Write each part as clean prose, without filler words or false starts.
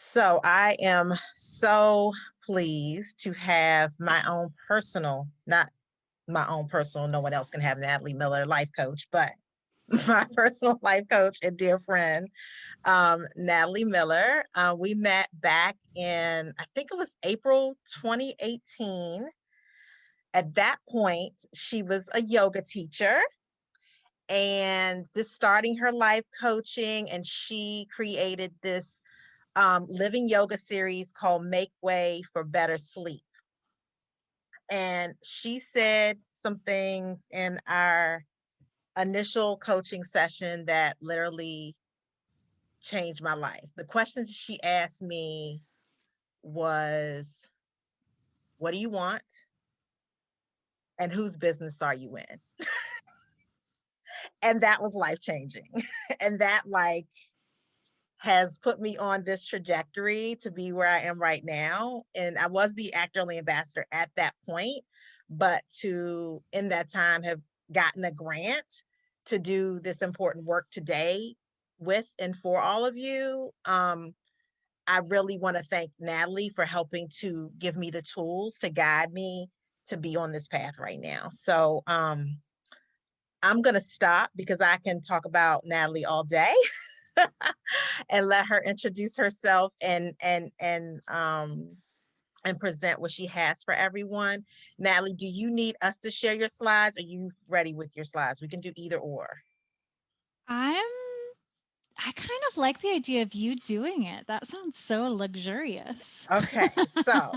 So I am so pleased to have my own personal, not my own personal, no one else can have Natalie Miller life coach, but my personal life coach and dear friend, Natalie Miller. We met back in, I think it was April 2018. At that point, she was a yoga teacher and just starting her life coaching, and she created this living yoga series called Make Way for Better Sleep. And she said some things in our initial coaching session that literally changed my life. The questions she asked me was, what do you want? And whose business are you in? And that was life changing. And that has put me on this trajectory to be where I am right now. And I was the actor only ambassador at that point, but to in that time have gotten a grant to do this important work today with and for all of you. I really want to thank Natalie for helping to give me the tools to guide me to be on this path right now. So I'm gonna stop because I can talk about Natalie all day. And let her introduce herself and present what she has for everyone. Natalie, do you need us to share your slides? Are you ready with your slides? We can do either or. I'm I kind of like the idea of you doing it. That sounds so luxurious. Okay, so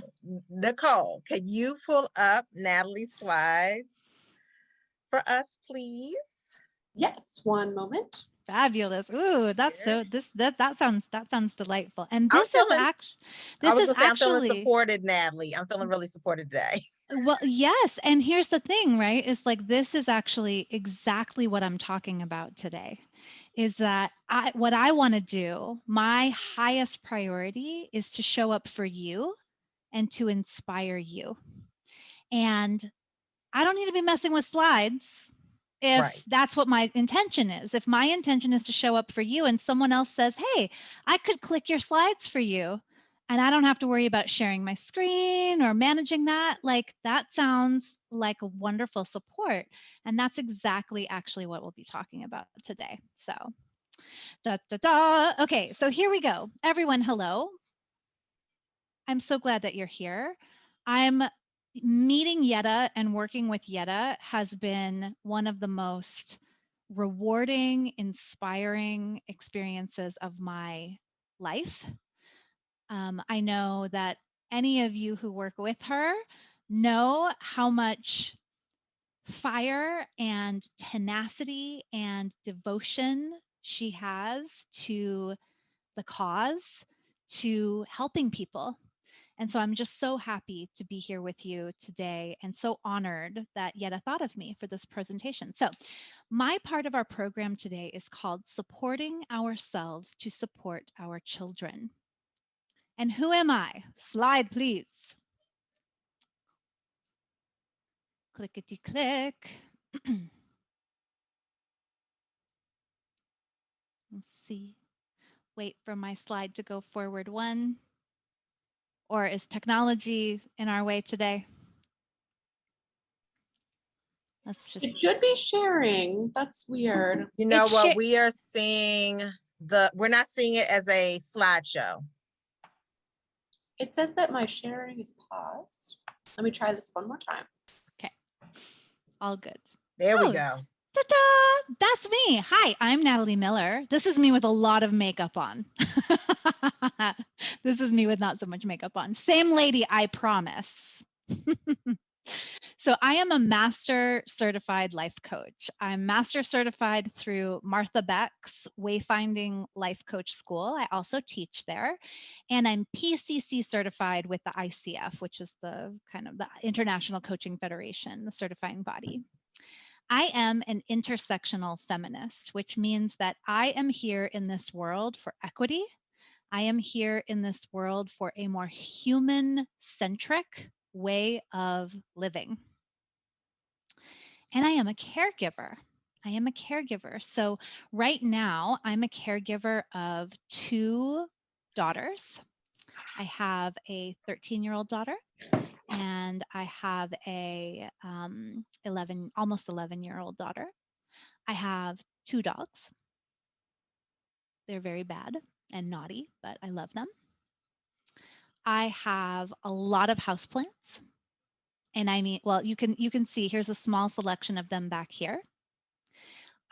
Nicole, can you pull up Natalie's slides for us, please? Yes, one moment. Fabulous. Ooh, that's Here. so that sounds delightful. And I'm this is feeling, actually I this was is gonna say I'm feeling actually supported, Natalie. I'm feeling really supported today. well, yes, and here's the thing, right? Is like this is actually exactly what I'm talking about today. Is that what I want to do, my highest priority is to show up for you and to inspire you. And I don't need to be messing with slides if Right. that's what my intention is. If my intention is to show up for you and someone else says, hey, I could click your slides for you and I don't have to worry about sharing my screen or managing that, like that sounds like a wonderful support. And that's exactly actually what we'll be talking about today. So, da da da. Okay, so here we go. Everyone, hello. I'm so glad that you're here. I'm meeting Yetta and working with Yetta has been one of the most rewarding, inspiring experiences of my life. I know that any of you who work with her know how much fire and tenacity and devotion she has to the cause, to helping people. And so I'm just so happy to be here with you today and so honored that Yetta thought of me for this presentation. So, my part of our program today is called Supporting Ourselves to Support Our Children. And who am I? Slide, please. Clickety click. Let's see. Wait for my slide to go forward one. Or is technology in our way today? Let's just, It should be sharing. That's weird. You know it's what? share. We are seeing we're not seeing it as a slideshow. It says that my sharing is paused. Let me try this one more time. Okay, all good. There we Oh, go. ta-da! That's me. Hi, I'm Natalie Miller. This is me with a lot of makeup on. This is me with not so much makeup on. Same lady, I promise. So I am a master certified life coach. I'm master certified through Martha Beck's Wayfinding Life Coach School. I also teach there. And I'm PCC certified with the ICF, which is the kind of the International Coaching Federation, the certifying body. I am an intersectional feminist, which means that I am here in this world for equity. I am here in this world for a more human centric way of living. And I am a caregiver. I am a caregiver. So right now, I'm a caregiver of two daughters. I have a 13-year-old daughter, and I have a 11, almost 11-year-old daughter. I have 2 dogs. They're very bad and naughty, but I love them. I have a lot of houseplants. And I mean, well, you can see here's a small selection of them back here.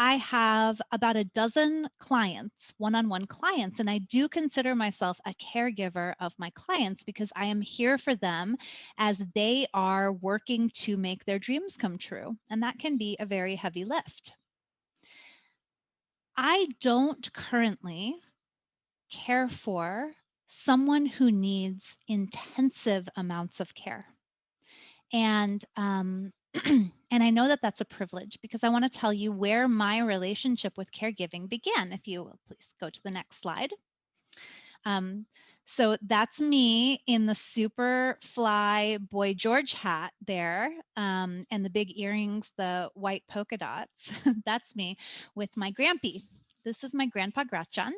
I have about a dozen clients, one-on-one clients, and I do consider myself a caregiver of my clients because I am here for them as they are working to make their dreams come true. And that can be a very heavy lift. I don't currently care for someone who needs intensive amounts of care. And and I know that that's a privilege because I want to tell you where my relationship with caregiving began. If you will please go to the next slide. So that's me in the super fly Boy George hat there, and the big earrings, the white polka dots. That's me with my grampy. This is my grandpa Gretchen.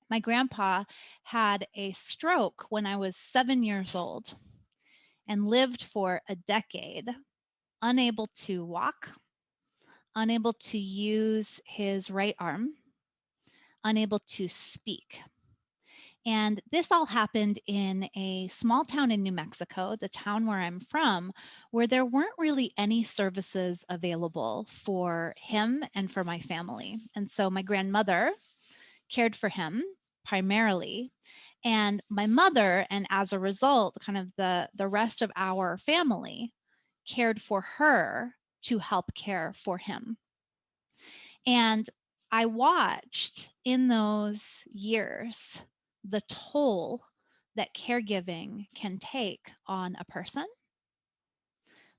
My grandpa had a stroke when I was 7 years old and lived for a decade, unable to walk, unable to use his right arm, unable to speak. And this all happened in a small town in New Mexico, the town where I'm from, where there weren't really any services available for him and for my family. And so my grandmother cared for him primarily, and my mother, and as a result, kind of the rest of our family cared for her to help care for him. And I watched in those years the toll that caregiving can take on a person,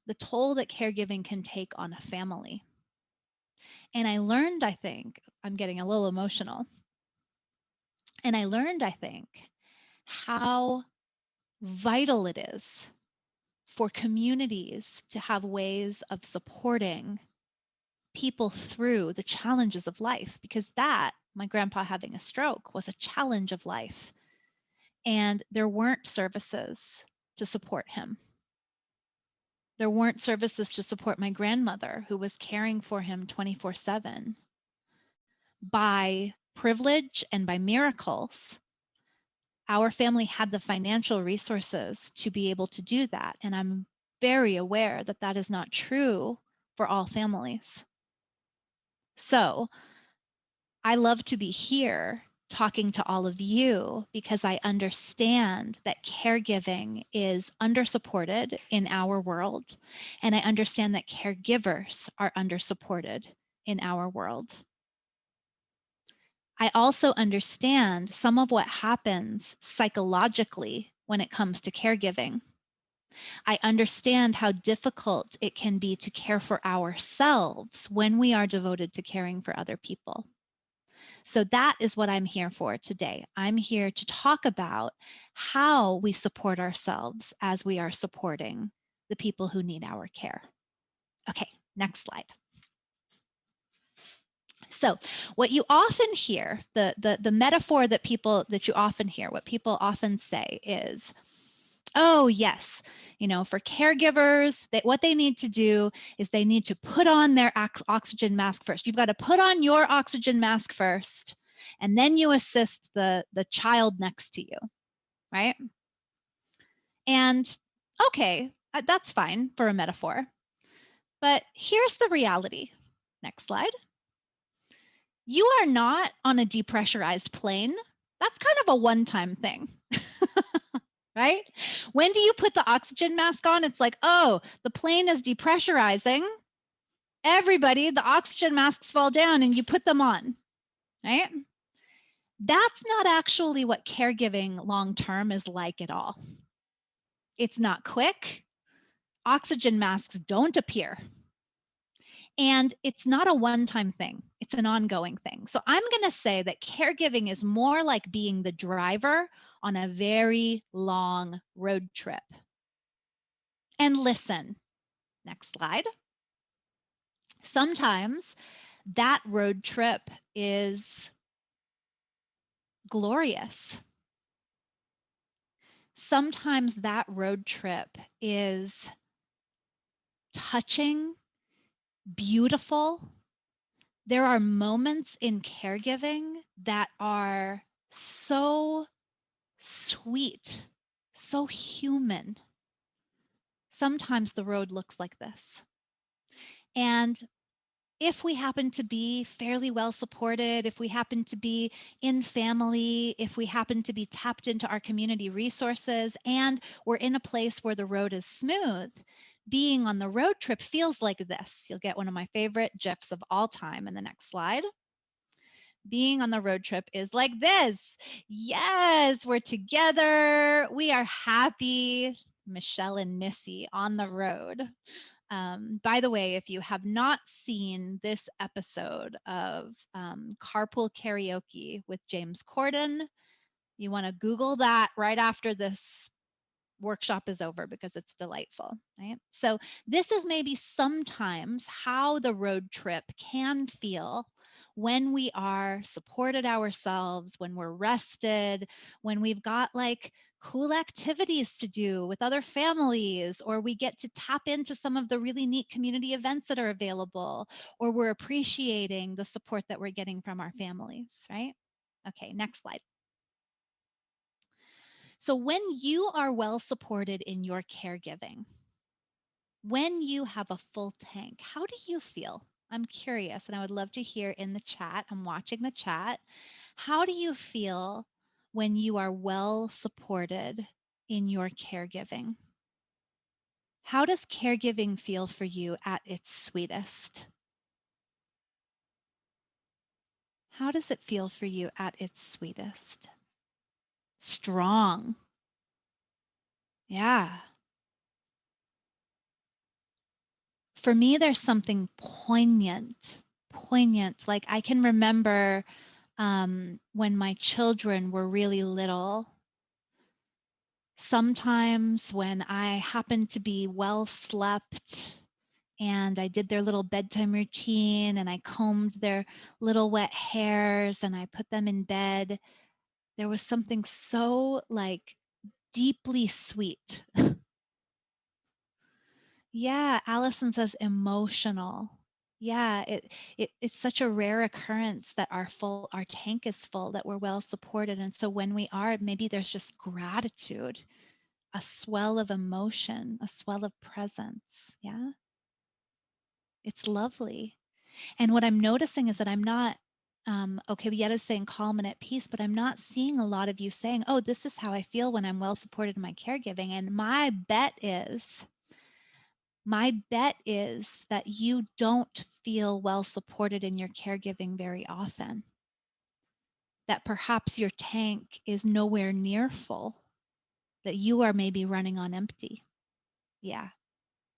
the toll that caregiving can take on a family. And I learned, I think, I'm getting a little emotional. And I learned, I think, how vital it is for communities to have ways of supporting people through the challenges of life, because that, my grandpa having a stroke, was a challenge of life. And there weren't services to support him. There weren't services to support my grandmother, who was caring for him 24/7. By privilege and by miracles, our family had the financial resources to be able to do that. And I'm very aware that that is not true for all families. So I love to be here talking to all of you because I understand that caregiving is undersupported in our world. And I understand that caregivers are undersupported in our world. I also understand some of what happens psychologically when it comes to caregiving. I understand how difficult it can be to care for ourselves when we are devoted to caring for other people. So that is what I'm here for today. I'm here to talk about how we support ourselves as we are supporting the people who need our care. Okay, next slide. So what you often hear, the metaphor that you often hear, what people often say is, oh yes, for caregivers, what they need to do is they need to put on their oxygen mask first. You've got to put on your oxygen mask first, and then you assist the child next to you, right? And okay, that's fine for a metaphor. But here's the reality. Next slide. You are not on a depressurized plane. That's kind of a one-time thing, right? When do you put the oxygen mask on? It's like, oh, the plane is depressurizing. Everybody, the oxygen masks fall down and you put them on, right? That's not actually what caregiving long-term is like at all. It's not quick. Oxygen masks don't appear. And it's not a one-time thing. It's an ongoing thing. So I'm going to say that caregiving is more like being the driver on a very long road trip. And listen, next slide. Sometimes that road trip is glorious. Sometimes that road trip is touching, beautiful. There are moments in caregiving that are so sweet, so human. Sometimes the road looks like this. And if we happen to be fairly well supported, if we happen to be in family, if we happen to be tapped into our community resources, and we're in a place where the road is smooth, being on the road trip feels like this. You'll get one of my favorite GIFs of all time in the next slide. Being on the road trip is like this. Yes, we're together. We are happy. Michelle and Missy on the road. By the way, if you have not seen this episode of Carpool Karaoke with James Corden, you want to Google that right after this workshop is over because it's delightful, right? So this is maybe sometimes how the road trip can feel when we are supported ourselves, when we're rested, when we've got like cool activities to do with other families, or we get to tap into some of the really neat community events that are available, or we're appreciating the support that we're getting from our families, right? Okay, next slide. So when you are well supported in your caregiving, when you have a full tank, how do you feel? I'm curious, and I would love to hear in the chat. I'm watching the chat. How do you feel when you are well supported in your caregiving? How does caregiving feel for you at its sweetest? How does it feel for you at its sweetest? Strong. Yeah. For me, there's something poignant. Like I can remember when my children were really little. Sometimes when I happened to be well slept and I did their little bedtime routine and I combed their little wet hairs and I put them in bed, there was something so like deeply sweet. Yeah, Allison says emotional. Yeah, it's such a rare occurrence that our tank is full, that we're well supported. And so when we are, maybe there's just gratitude, a swell of emotion, a swell of presence. Yeah. It's lovely. And what I'm noticing is that I'm not okay, Yetta's saying calm and at peace, but I'm not seeing a lot of you saying, oh, this is how I feel when I'm well supported in my caregiving. And my bet is that you don't feel well supported in your caregiving very often, that perhaps your tank is nowhere near full, that you are maybe running on empty. Yeah,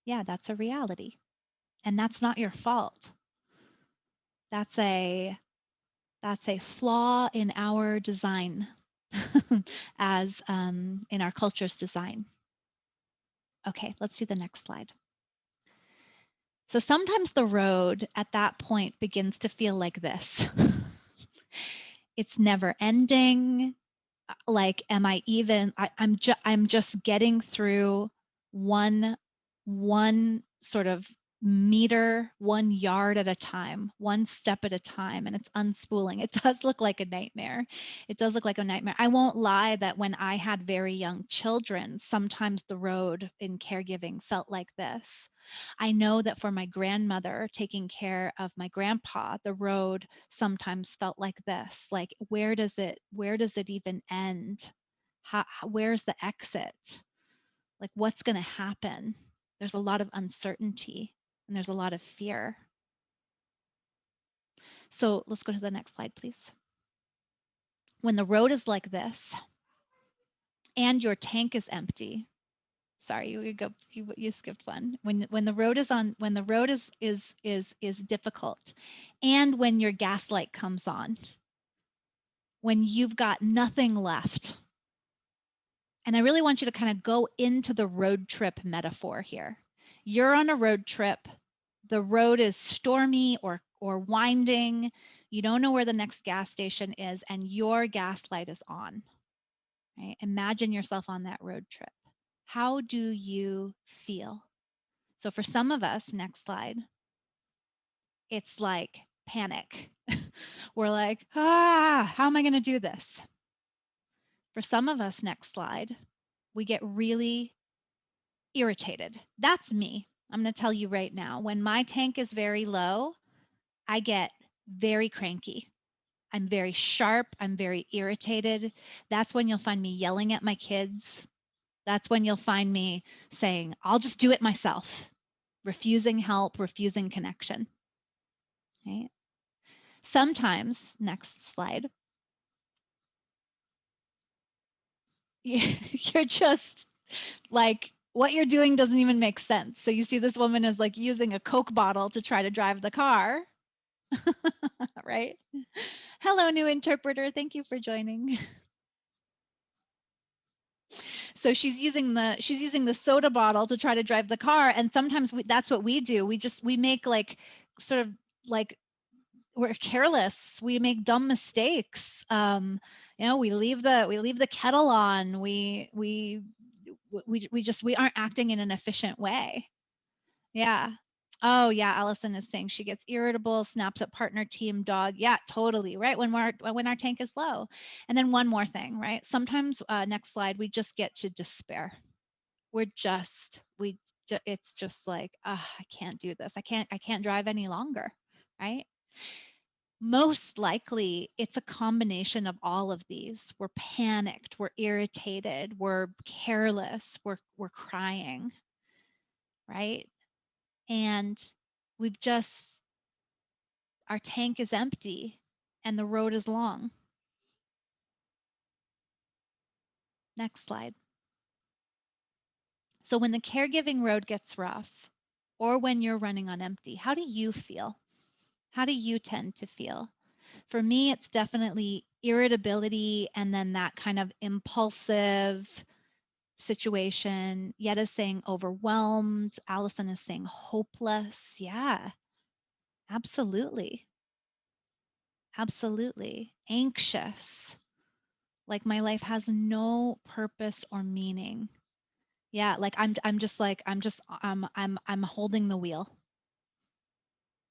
that's a reality. And that's not your fault. That's a flaw in our design as in our culture's design. Okay, let's do the next slide. So sometimes the road at that point begins to feel like this. It's never ending. Like, am I even, I'm just getting through one sort of meter, 1 yard at a time, one step at a time, and it's unspooling. It does look like a nightmare. It does look like a nightmare. I won't lie that when I had very young children, sometimes the road in caregiving felt like this. I know that for my grandmother taking care of my grandpa, the road sometimes felt like this. Like, where does it even end? Where's the exit? Like, what's going to happen? There's a lot of uncertainty and there's a lot of fear. So let's go to the next slide, please. When the road is like this and your tank is empty, sorry, you skipped one. When the road is difficult, and when your gas light comes on, when you've got nothing left. And I really want you to kind of go into the road trip metaphor here. You're on a road trip. The road is stormy or winding. You don't know where the next gas station is, and your gas light is on. right? Imagine yourself on that road trip. How do you feel? So for some of us, next slide, it's like panic. We're like, how am I going to do this? For some of us, next slide, we get really irritated. That's me. I'm going to tell you right now. When my tank is very low, I get very cranky. I'm very sharp. I'm very irritated. That's when you'll find me yelling at my kids. That's when you'll find me saying, I'll just do it myself, refusing help, refusing connection. Right? Sometimes, next slide, you're just like, what you're doing doesn't even make sense. So you see this woman is like using a Coke bottle to try to drive the car, right? Hello, new interpreter. Thank you for joining. So she's using the soda bottle to try to drive the car, and sometimes that's what we do. We make like sort of like we're careless. We make dumb mistakes. We leave the kettle on. We aren't acting in an efficient way. Yeah. Oh yeah, Allison is saying she gets irritable, snaps at partner, team, dog. Yeah, totally. Right when our tank is low. And then one more thing, right? Sometimes next slide, we just get to despair. It's just like, I can't do this. I can't drive any longer, right? Most likely it's a combination of all of these. We're panicked, we're irritated, we're careless, we're crying, right? And our tank is empty and the road is long. Next slide. So when the caregiving road gets rough, or when you're running on empty, how do you feel? How do you tend to feel? For me, it's definitely irritability and then that kind of impulsive situation. Yet is saying overwhelmed. Allison is saying hopeless. Yeah, absolutely. Absolutely. Anxious. Like my life has no purpose or meaning. Yeah, like I'm holding the wheel.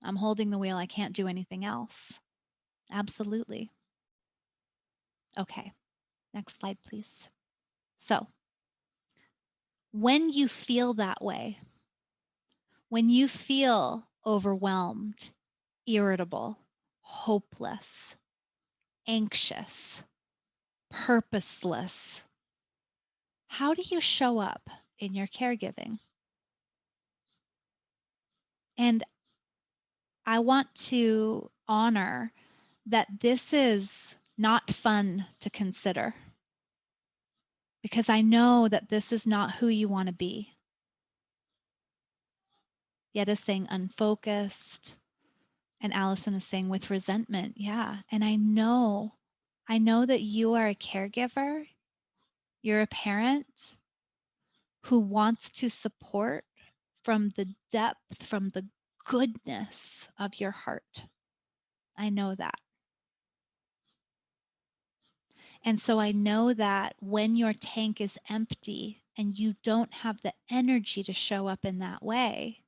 I'm holding the wheel. I can't do anything else. Absolutely. Okay. Next slide, please. So, when you feel that way, when you feel overwhelmed, irritable, hopeless, anxious, purposeless, how do you show up in your caregiving? And I want to honor that this is not fun to consider, because I know that this is not who you want to be. Yet is saying unfocused, and Allison is saying with resentment. Yeah. And I know that you are a caregiver, you're a parent who wants to support from the depth, from the goodness of your heart. I know that. And so I know that when your tank is empty and you don't have the energy to show up in that way,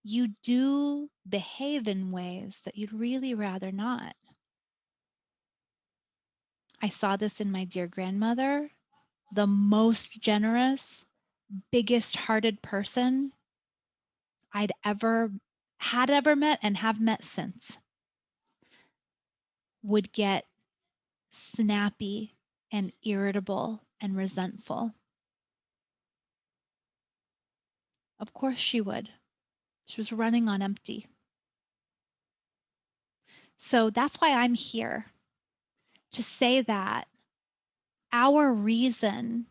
you do behave in ways that you'd really rather not. I saw this in my dear grandmother, the most generous, biggest hearted person I'd ever met and have met since, would get snappy and irritable and resentful. Of course she would. She was running on empty. So that's why I'm here, to say that our reason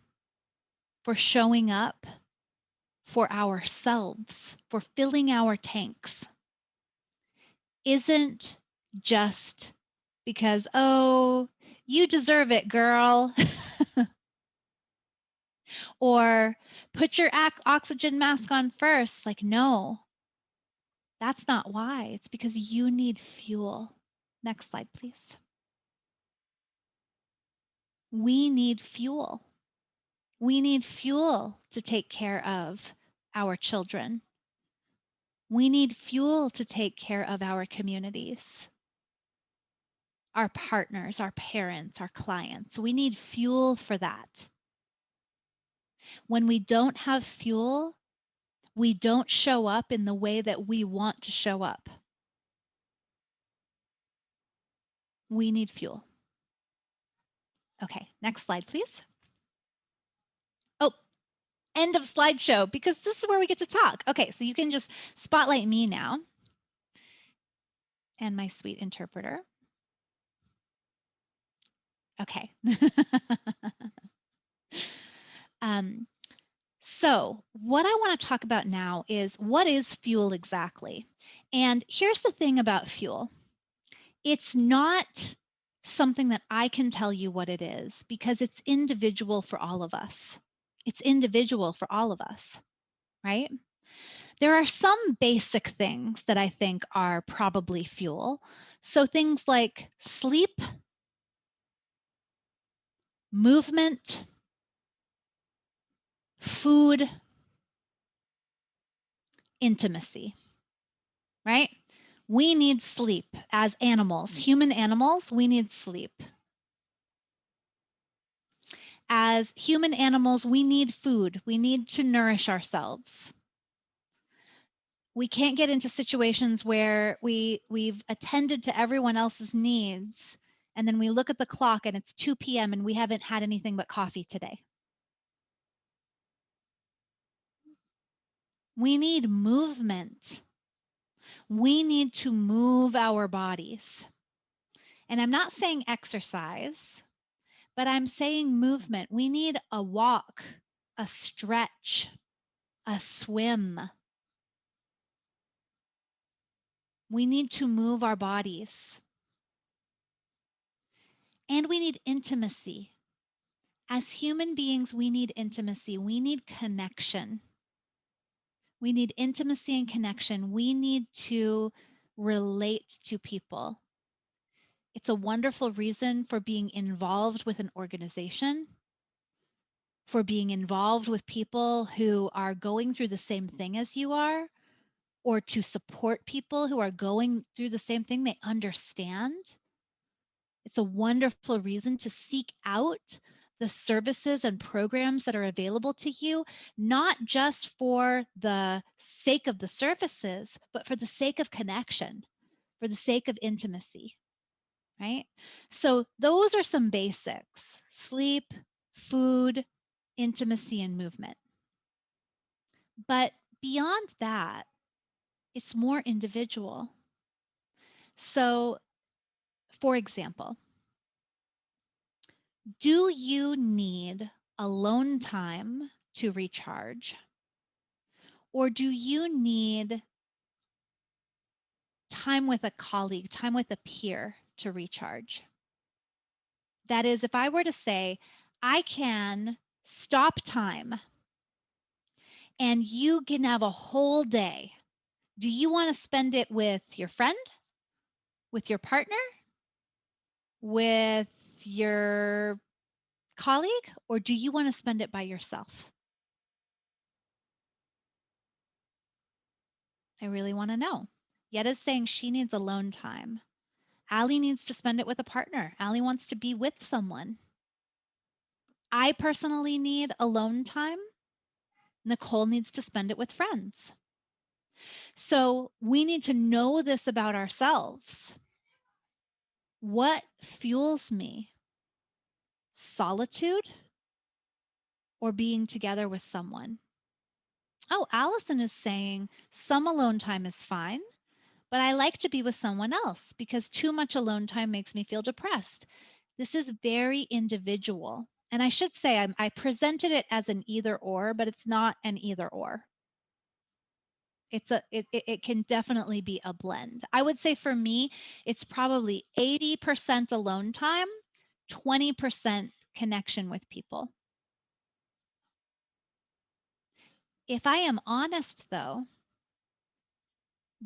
for showing up for ourselves, for filling our tanks, isn't just because, oh, you deserve it, girl. Or put your oxygen mask on first. Like, no, that's not why. It's because you need fuel. Next slide, please. We need fuel. We need fuel to take care of our children. We need fuel to take care of our communities, our partners, our parents, our clients. We need fuel for that. When we don't have fuel, we don't show up in the way that we want to show up. We need fuel. Okay, next slide, please. Oh, end of slideshow, because this is where we get to talk. Okay, so you can just spotlight me now and my sweet interpreter. Okay. So what I want to talk about now is, what is fuel exactly? And here's the thing about fuel. It's not something that I can tell you what it is, because it's individual for all of us. It's individual for all of us, right? There are some basic things that I think are probably fuel. So things like sleep, movement, food, intimacy, right? We need sleep as animals, human animals, we need sleep. As human animals, we need food. We need to nourish ourselves. We can't get into situations where we've attended to everyone else's needs, and then we look at the clock and it's 2 p.m. and we haven't had anything but coffee today. We need movement. We need to move our bodies. And I'm not saying exercise, but I'm saying movement. We need a walk, a stretch, a swim. We need to move our bodies. And we need intimacy. As human beings, we need intimacy. We need connection. We need intimacy and connection. We need to relate to people. It's a wonderful reason for being involved with an organization, for being involved with people who are going through the same thing as you are, or to support people who are going through the same thing. They understand. It's a wonderful reason to seek out the services and programs that are available to you, not just for the sake of the services, but for the sake of connection, for the sake of intimacy, right? So those are some basics: sleep, food, intimacy, and movement. But beyond that, it's more individual. So, for example, do you need alone time to recharge? Or do you need time with a colleague, time with a peer to recharge? That is, if I were to say, I can stop time and you can have a whole day, do you want to spend it with your friend, with your partner, with your colleague, or do you want to spend it by yourself? I really want to know. Yetta's saying she needs alone time. Allie needs to spend it with a partner. Allie wants to be with someone. I personally need alone time. Nicole needs to spend it with friends. So we need to know this about ourselves. What fuels me? Solitude or being together with someone? Oh, Allison is saying some alone time is fine, but I like to be with someone else because too much alone time makes me feel depressed. This is very individual. And I should say I presented it as an either or, but it's not an either or. It can definitely be a blend. I would say for me, it's probably 80% alone time, 20% connection with people. If I am honest though,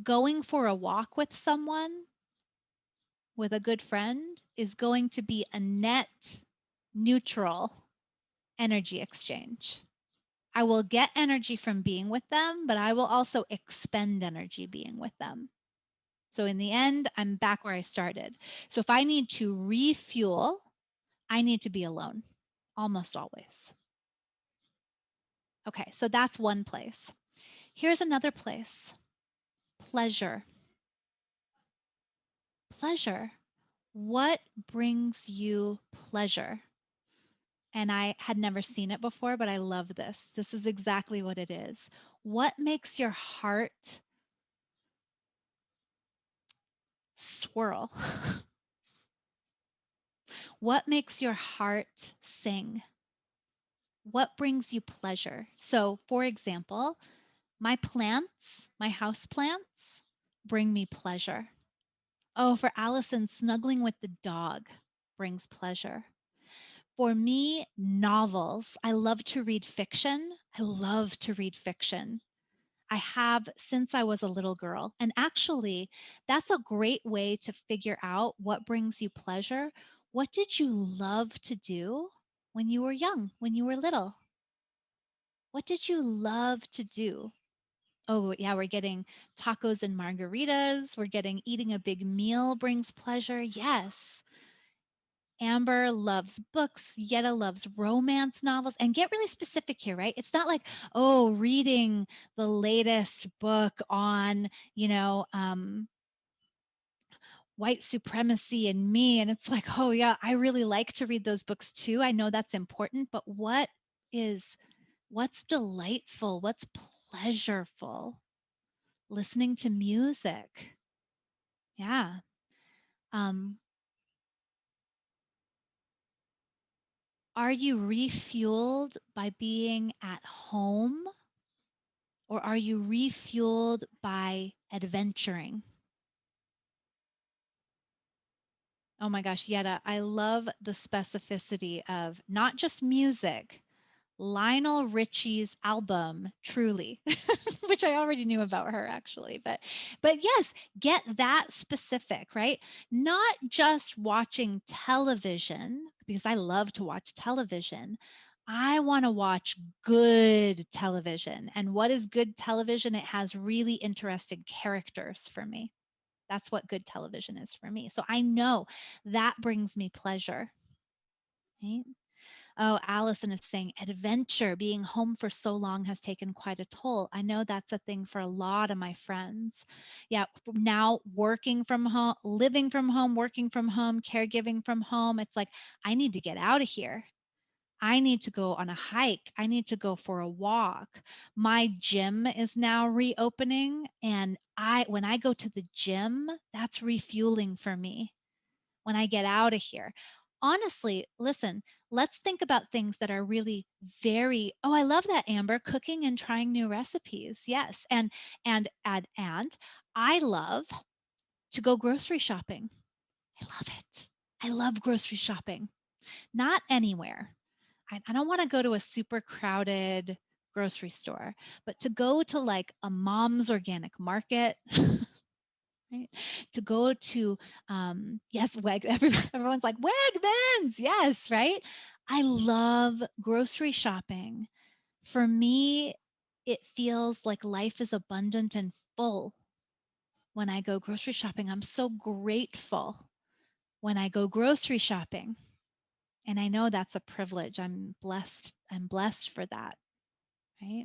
going for a walk with someone, with a good friend, is going to be a net neutral energy exchange. I will get energy from being with them, but I will also expend energy being with them. So in the end, I'm back where I started. So if I need to refuel, I need to be alone, almost always. Okay, so that's one place. Here's another place. Pleasure. Pleasure. What brings you pleasure? And I had never seen it before, but I love this. This is exactly what it is. What makes your heart swirl? What makes your heart sing? What brings you pleasure? So, for example, my plants, my house plants, bring me pleasure. Oh, for Allison, snuggling with the dog brings pleasure. For me, novels. I love to read fiction. I love to read fiction. I have since I was a little girl. And actually, that's a great way to figure out what brings you pleasure. What did you love to do when you were young, when you were little? What did you love to do? Oh, yeah, we're getting tacos and margaritas. We're getting eating a big meal brings pleasure. Yes. Amber loves books. Yetta loves romance novels. And get really specific here, right? It's not like, oh, reading the latest book on, white supremacy and me. And it's like, oh, yeah, I really like to read those books too. I know that's important. But what's delightful? What's pleasureful? Listening to music. Yeah. Are you refueled by being at home, or are you refueled by adventuring? Oh my gosh, Yetta, I love the specificity of not just music, Lionel Richie's album, Truly, which I already knew about her actually. But yes, get that specific, right? Not just watching television, because I love to watch television. I want to watch good television. And what is good television? It has really interesting characters for me. That's what good television is for me. So I know that brings me pleasure. Right? Oh, Allison is saying adventure, being home for so long has taken quite a toll. I know that's a thing for a lot of my friends. Yeah, now working from home, living from home, working from home, caregiving from home. It's like, I need to get out of here. I need to go on a hike. I need to go for a walk. My gym is now reopening, and when I go to the gym, that's refueling for me when I get out of here. Honestly, listen, let's think about things that are really oh, I love that, Amber, cooking and trying new recipes. Yes. And I love to go grocery shopping. I love it. I love grocery shopping. Not anywhere. I don't want to go to a super crowded grocery store, but to go to like a mom's organic market, right? To go to, yes, everyone's like, Wegmans, yes, right? I love grocery shopping. For me, it feels like life is abundant and full when I go grocery shopping. I'm so grateful when I go grocery shopping. And I know that's a privilege. I'm blessed. I'm blessed for that, right?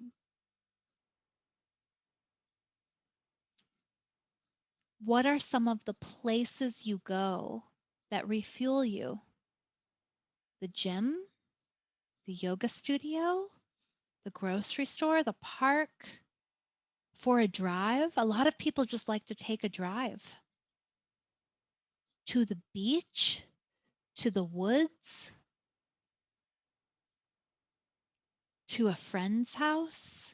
What are some of the places you go that refuel you? The gym, the yoga studio, the grocery store, the park, for a drive. A lot of people just like to take a drive to the beach, to the woods, to a friend's house,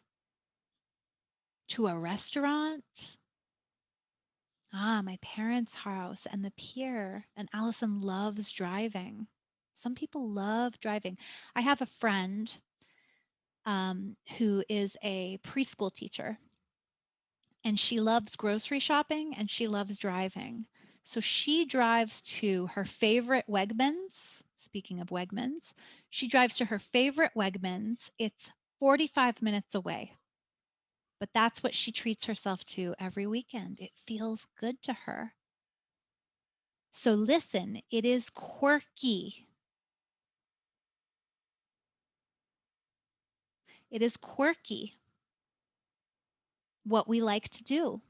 to a restaurant. My parents' house and the pier. And Allison loves driving. Some people love driving. I have a friend who is a preschool teacher, and she loves grocery shopping and she loves driving. So she drives to her favorite Wegmans, speaking of Wegmans. She drives to her favorite Wegmans. It's 45 minutes away. But that's what she treats herself to every weekend. It feels good to her. So listen, it is quirky. It is quirky what we like to do.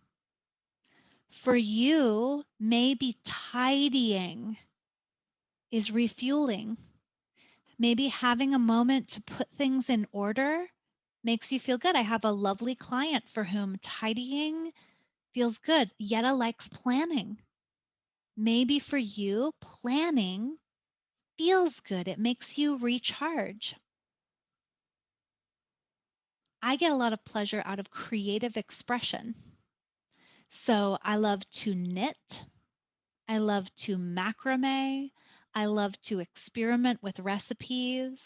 For you, maybe tidying is refueling. Maybe having a moment to put things in order makes you feel good. I have a lovely client for whom tidying feels good. Yetta likes planning. Maybe for you, planning feels good. It makes you recharge. I get a lot of pleasure out of creative expression. So I love to knit. I love to macrame. I love to experiment with recipes.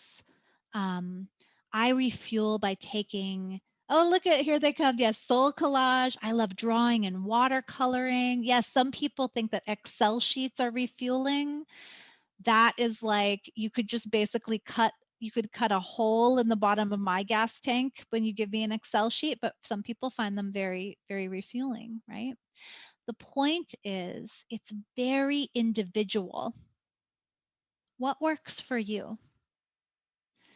I refuel by taking, oh, look at, here they come. Yes, soul collage. I love drawing and watercoloring. Yes, some people think that Excel sheets are refueling. That is like, you could just basically you could cut a hole in the bottom of my gas tank when you give me an Excel sheet, but some people find them very, very refueling, right? The point is, it's very individual. What works for you?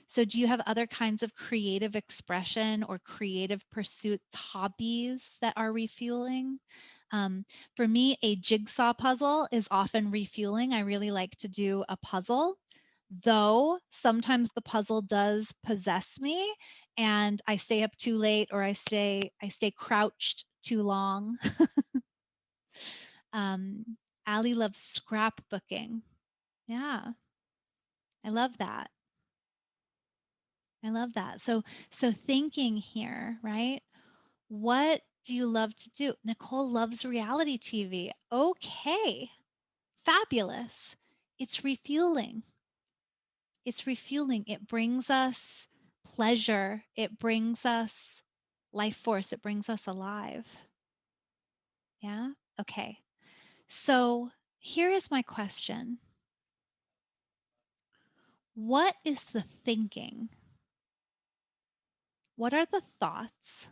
So do you have other kinds of creative expression or creative pursuits, hobbies that are refueling? For me, a jigsaw puzzle is often refueling. I really like to do a puzzle, though sometimes the puzzle does possess me and I stay up too late or I stay crouched too long. Allie loves scrapbooking. Yeah, I love that. I love that. So thinking here, right? What do you love to do? Nicole loves reality TV. Okay. Fabulous. It's refueling. It's refueling. It brings us pleasure. It brings us life force. It brings us alive. Yeah? Okay. So here is my question. What is the thinking? What are the thoughts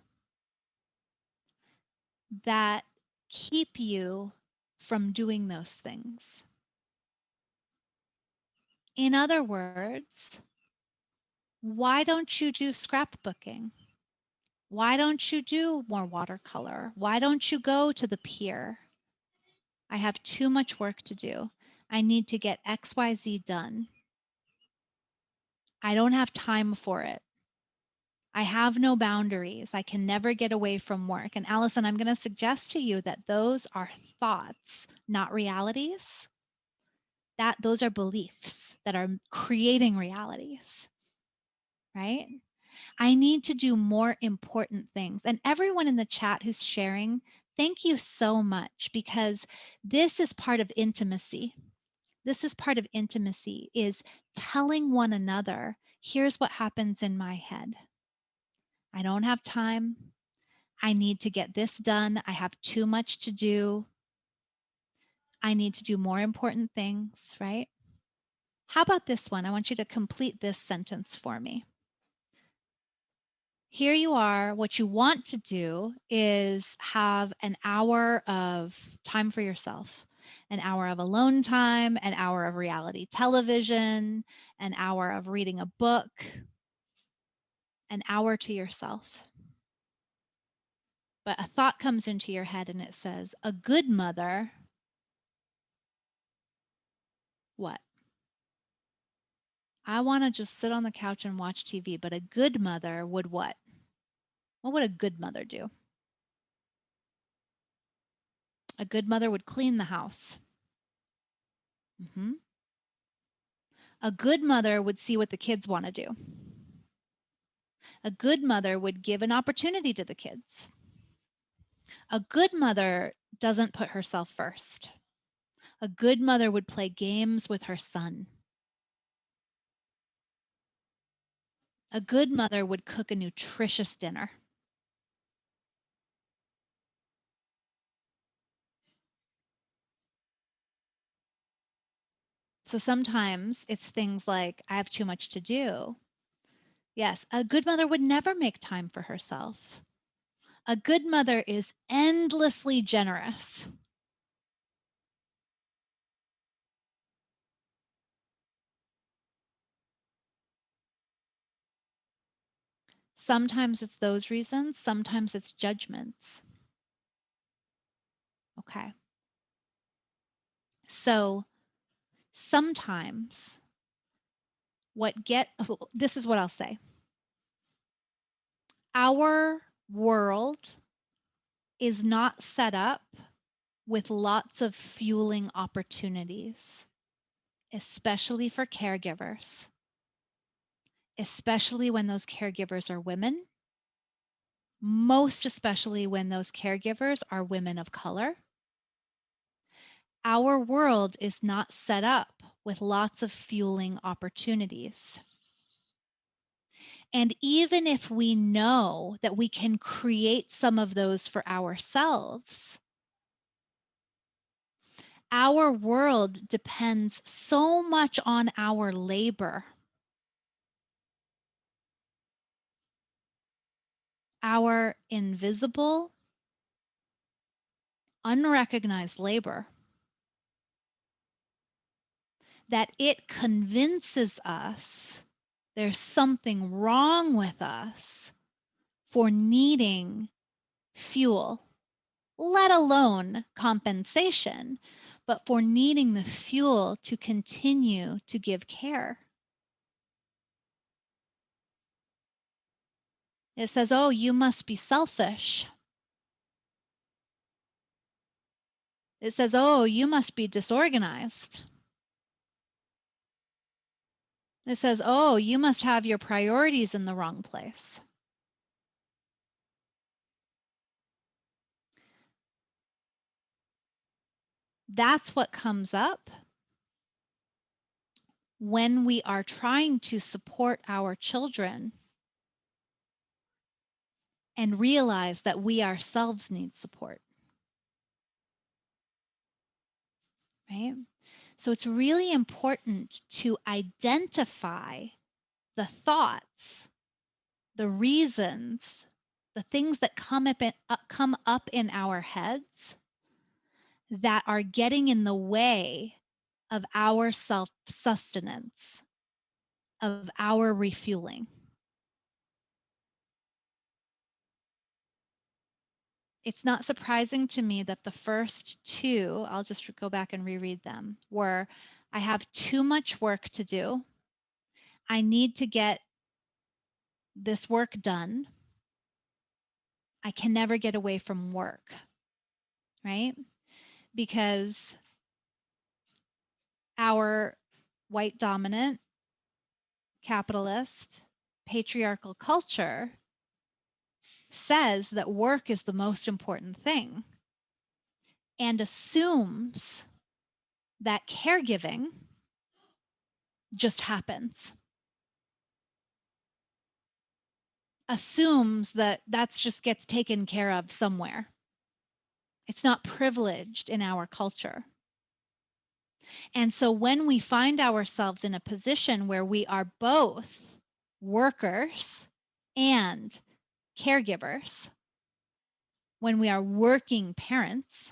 that keep you from doing those things? In other words, why don't you do scrapbooking? Why don't you do more watercolor? Why don't you go to the pier? I have too much work to do. I need to get XYZ done. I don't have time for it. I have no boundaries. I can never get away from work. And Allison, I'm going to suggest to you that those are thoughts, not realities. That those are beliefs that are creating realities, right? I need to do more important things. And everyone in the chat who's sharing, thank you so much, because this is part of intimacy. This is part of intimacy, is telling one another, here's what happens in my head. I don't have time. I need to get this done. I have too much to do. I need to do more important things, right? How about this one? I want you to complete this sentence for me. Here you are. What you want to do is have an hour of time for yourself, an hour of alone time, an hour of reality television, an hour of reading a book, an hour to yourself. But a thought comes into your head and it says, a good mother, what? I want to just sit on the couch and watch TV, but a good mother would what? What would a good mother do? A good mother would clean the house. A good mother would see what the kids want to do. A good mother would give an opportunity to the kids. A good mother doesn't put herself first. A good mother would play games with her son. A good mother would cook a nutritious dinner. So sometimes it's things like, I have too much to do. Yes, a good mother would never make time for herself. A good mother is endlessly generous. Sometimes it's those reasons, sometimes it's judgments. Okay. So sometimes this is what I'll say. Our world is not set up with lots of fueling opportunities, especially for caregivers, especially when those caregivers are women, most especially when those caregivers are women of color. Our world is not set up with lots of fueling opportunities. And even if we know that we can create some of those for ourselves, our world depends so much on our labor, our invisible, unrecognized labor, that it convinces us there's something wrong with us for needing fuel, let alone compensation, but for needing the fuel to continue to give care. It says, oh, you must be selfish. It says, oh, you must be disorganized. It says, oh, you must have your priorities in the wrong place. That's what comes up when we are trying to support our children and realize that we ourselves need support. Right? So it's really important to identify the thoughts, the reasons, the things that come up in our heads that are getting in the way of our self-sustenance, of our refueling. It's not surprising to me that the first two, I'll just go back and reread them, were I have too much work to do. I need to get this work done. I can never get away from work, right? Because our white dominant, capitalist, patriarchal culture says that work is the most important thing and assumes that caregiving just happens. Assumes that that's just gets taken care of somewhere. It's not privileged in our culture. And so when we find ourselves in a position where we are both workers and caregivers, when we are working parents,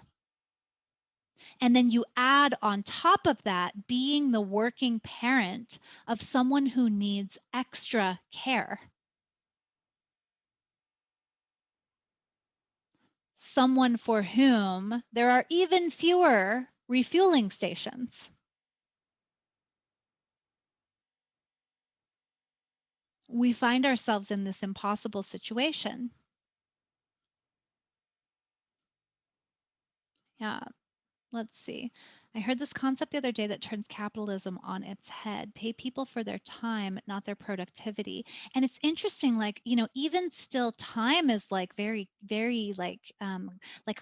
and then you add on top of that being the working parent of someone who needs extra care, someone for whom there are even fewer refueling stations. We find ourselves in this impossible situation. Yeah, let's see. I heard this concept the other day that turns capitalism on its head. Pay people for their time, not their productivity. And it's interesting, like, even still time is like very, very like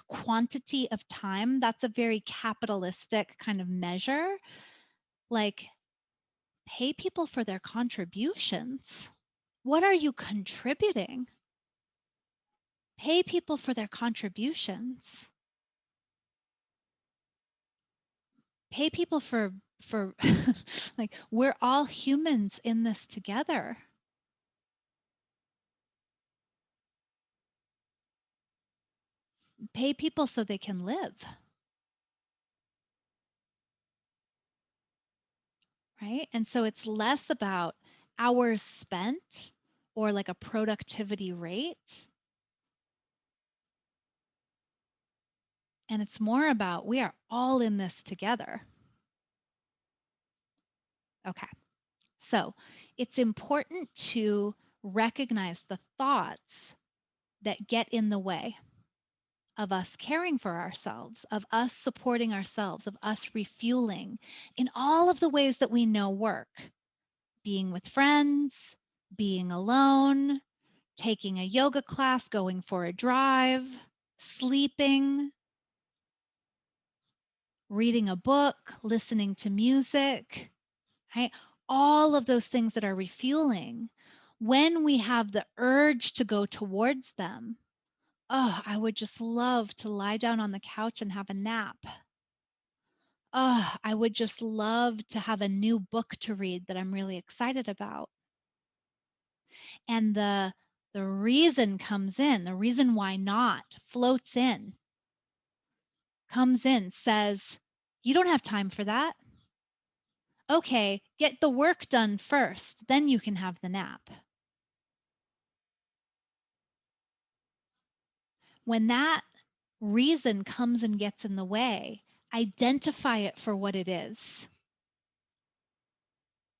quantity of time. That's a very capitalistic kind of measure. Like, pay people for their contributions. What are you contributing? Pay people for their contributions. Pay people for like, we're all humans in this together. Pay people so they can live. Right? And so it's less about hours spent or like a productivity rate. And it's more about we are all in this together. Okay. So it's important to recognize the thoughts that get in the way of us caring for ourselves, of us supporting ourselves, of us refueling in all of the ways that we know work. Being with friends, being alone, taking a yoga class, going for a drive, sleeping, reading a book, listening to music, right? All of those things that are refueling. When we have the urge to go towards them, oh, I would just love to lie down on the couch and have a nap. Oh, I would just love to have a new book to read that I'm really excited about. And the reason comes in, the reason why not floats in, comes in, says, you don't have time for that. Okay, get the work done first, then you can have the nap. When that reason comes and gets in the way, identify it for what it is.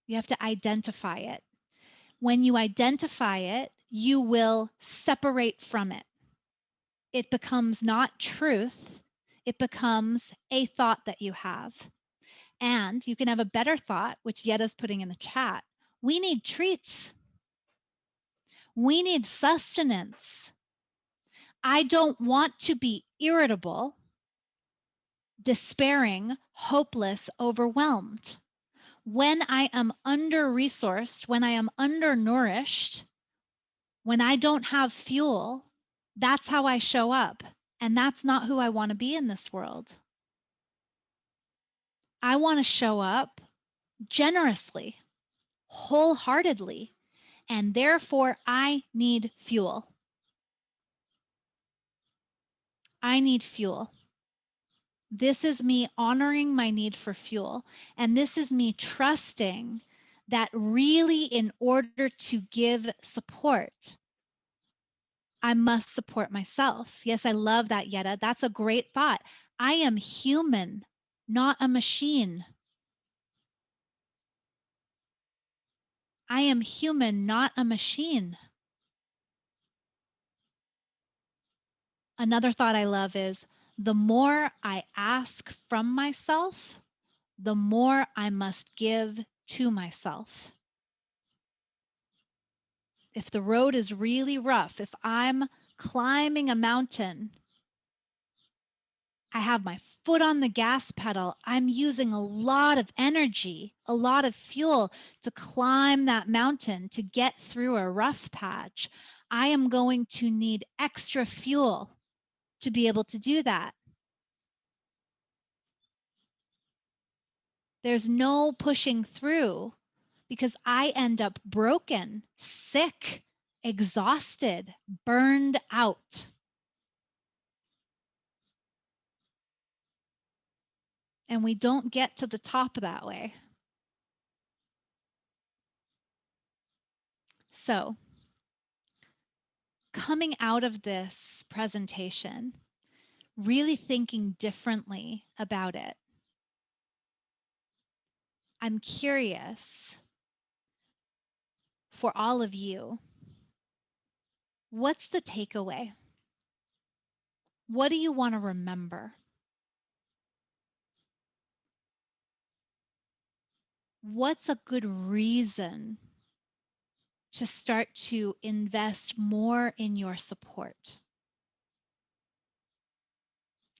You have to identify it. When you identify it, you will separate from it. It becomes not truth, it becomes a thought that you have. And you can have a better thought, which Yetta's putting in the chat. We need treats. We need sustenance. I don't want to be irritable, despairing, hopeless, overwhelmed. When I am under-resourced, when I am undernourished, when I don't have fuel, that's how I show up. And that's not who I want to be in this world. I want to show up generously, wholeheartedly, and therefore I need fuel. I need fuel. This is me honoring my need for fuel. And this is me trusting that really, in order to give support, I must support myself. Yes, I love that, Yetta. That's a great thought. I am human, not a machine. I am human, not a machine. Another thought I love is the more I ask from myself, the more I must give to myself. If the road is really rough, if I'm climbing a mountain, I have my foot on the gas pedal, I'm using a lot of energy, a lot of fuel to climb that mountain, to get through a rough patch. I am going to need extra fuel to be able to do that. There's no pushing through because I end up broken, sick, exhausted, burned out. And we don't get to the top that way. So, coming out of this presentation, really thinking differently about it, I'm curious for all of you, what's the takeaway? What do you want to remember? What's a good reason to start to invest more in your support?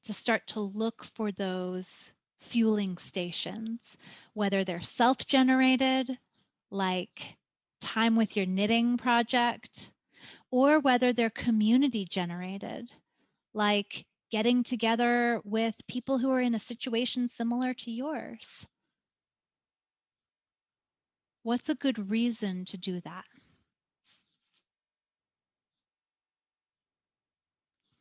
To start to look for those fueling stations, whether they're self-generated, like time with your knitting project, or whether they're community generated, like getting together with people who are in a situation similar to yours. What's a good reason to do that?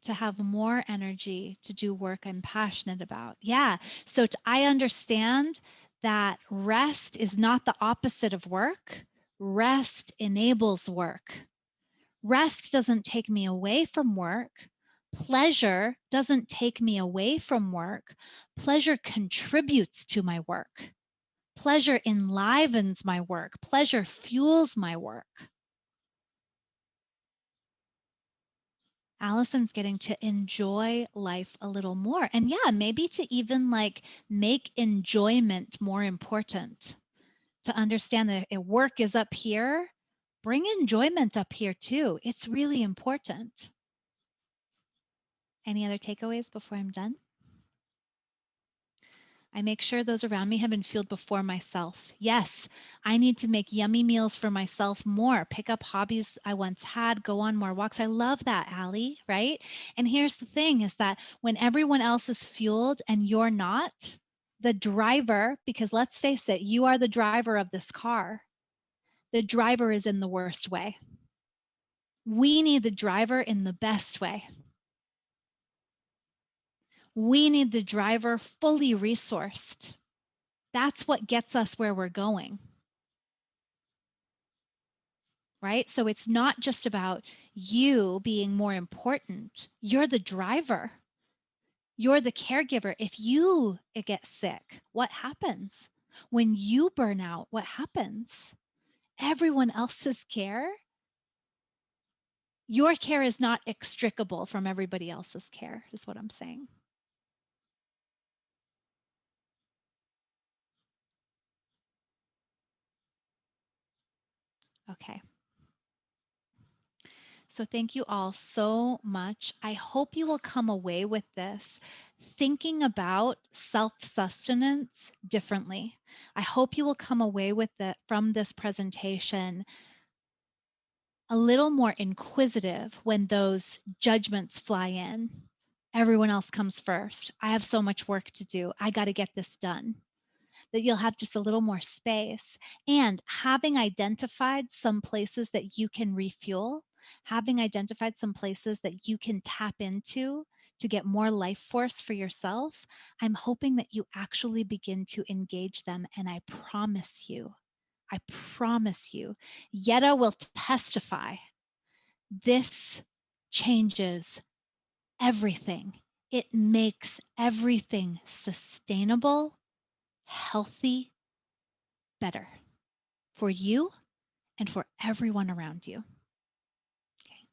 To have more energy to do work I'm passionate about. Yeah. So I understand that rest is not the opposite of work. Rest enables work. Rest doesn't take me away from work. Pleasure doesn't take me away from work. Pleasure contributes to my work. Pleasure enlivens my work. Pleasure fuels my work. Allison's getting to enjoy life a little more. And yeah, maybe to even like make enjoyment more important. To understand that if work is up here, bring enjoyment up here too. It's really important. Any other takeaways before I'm done? I make sure those around me have been fueled before myself. Yes, I need to make yummy meals for myself more, pick up hobbies I once had, go on more walks. I love that, Allie, right? And here's the thing is that when everyone else is fueled and you're not, the driver, because let's face it, you are the driver of this car. The driver is in the worst way. We need the driver in the best way. We need the driver fully resourced. That's what gets us where we're going. Right? So it's not just about you being more important. You're the driver. You're the caregiver. If you get sick, what happens? When you burn out, what happens? Everyone else's care, your care is not extricable from everybody else's care, is what I'm saying. Okay. So thank you all so much. I hope you will come away with this thinking about self-sustenance differently. I hope you will come away with it from this presentation a little more inquisitive when those judgments fly in. Everyone else comes first. I have so much work to do. I got to get this done. That you'll have just a little more space. And having identified some places that you can refuel, having identified some places that you can tap into to get more life force for yourself, I'm hoping that you actually begin to engage them. And I promise you, Yetta will testify. This changes everything. It makes everything sustainable, healthy, better for you and for everyone around you. Okay.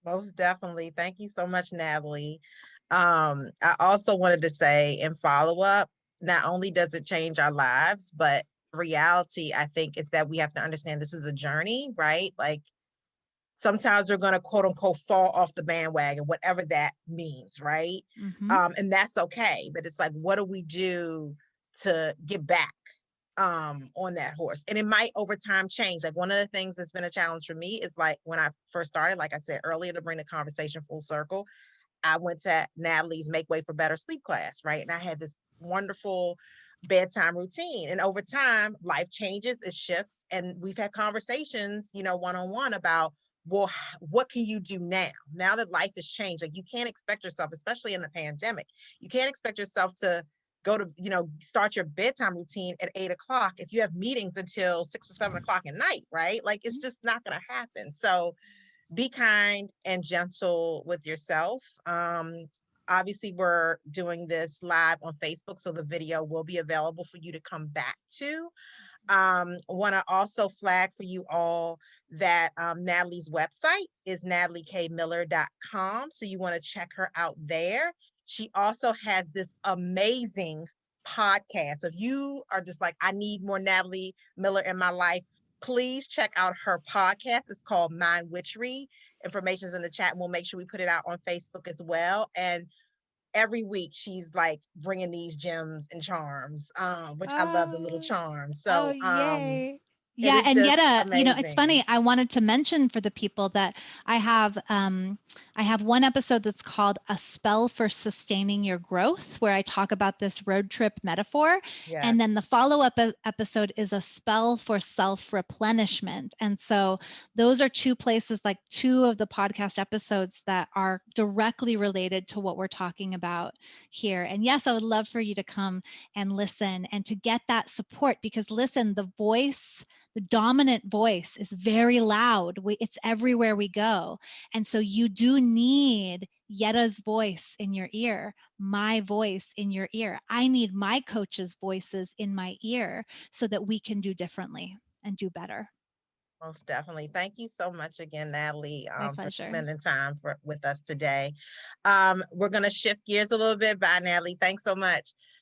Most definitely. Thank you so much, Natalie. I also wanted to say in follow-up, not only does it change our lives, but reality, I think, is that we have to understand this is a journey, right? Like sometimes we're going to quote unquote fall off the bandwagon, whatever that means, right? And that's okay. But it's like, what do we do to get back on that horse? And it might over time change. Like one of the things that's been a challenge for me is like when I first started, like I said earlier, to bring the conversation full circle, I went to Natalie's Make Way for Better sleep class, right? And I had this wonderful bedtime routine. And over time, life changes, it shifts. And we've had conversations, you know, one-on-one about, well, what can you do now that life has changed? Like you can't expect yourself, especially in the pandemic, you can't expect yourself to go to, you know, start your bedtime routine at 8 o'clock if you have meetings until 6 or 7 o'clock at night, right? Like it's just not going to happen. So be kind and gentle with yourself. Obviously, we're doing this live on Facebook, so the video will be available for you to come back to. Want to also flag for you all that Natalie's website is nataliekmiller.com. So you want to check her out there. She also has this amazing podcast. If you are just like, I need more Natalie Miller in my life, please check out her podcast. It's called Mind Witchery. Information's in the chat, and we'll make sure we put it out on Facebook as well. And every week she's like bringing these gems and charms, which I love the little charms. So yay. Yeah, is and just Yetta, it's funny. amazing. I wanted to mention for the people that I have one episode that's called "A Spell for Sustaining Your Growth," where I talk about this road trip metaphor, and then Yes. the follow-up episode is "A Spell for Self-Replenishment." And so those are two places, like two of the podcast episodes that are directly related to what we're talking about here. And yes, I would love for you to come and listen and to get that support, because listen, the dominant voice is very loud. It's everywhere we go. And so you do need Yetta's voice in your ear, my voice in your ear. I need my coach's voices in my ear so that we can do differently and do better. Most definitely. Thank you so much again, Natalie, My for pleasure. spending time with us today. We're going to shift gears a little bit. Bye, Natalie. Thanks so much.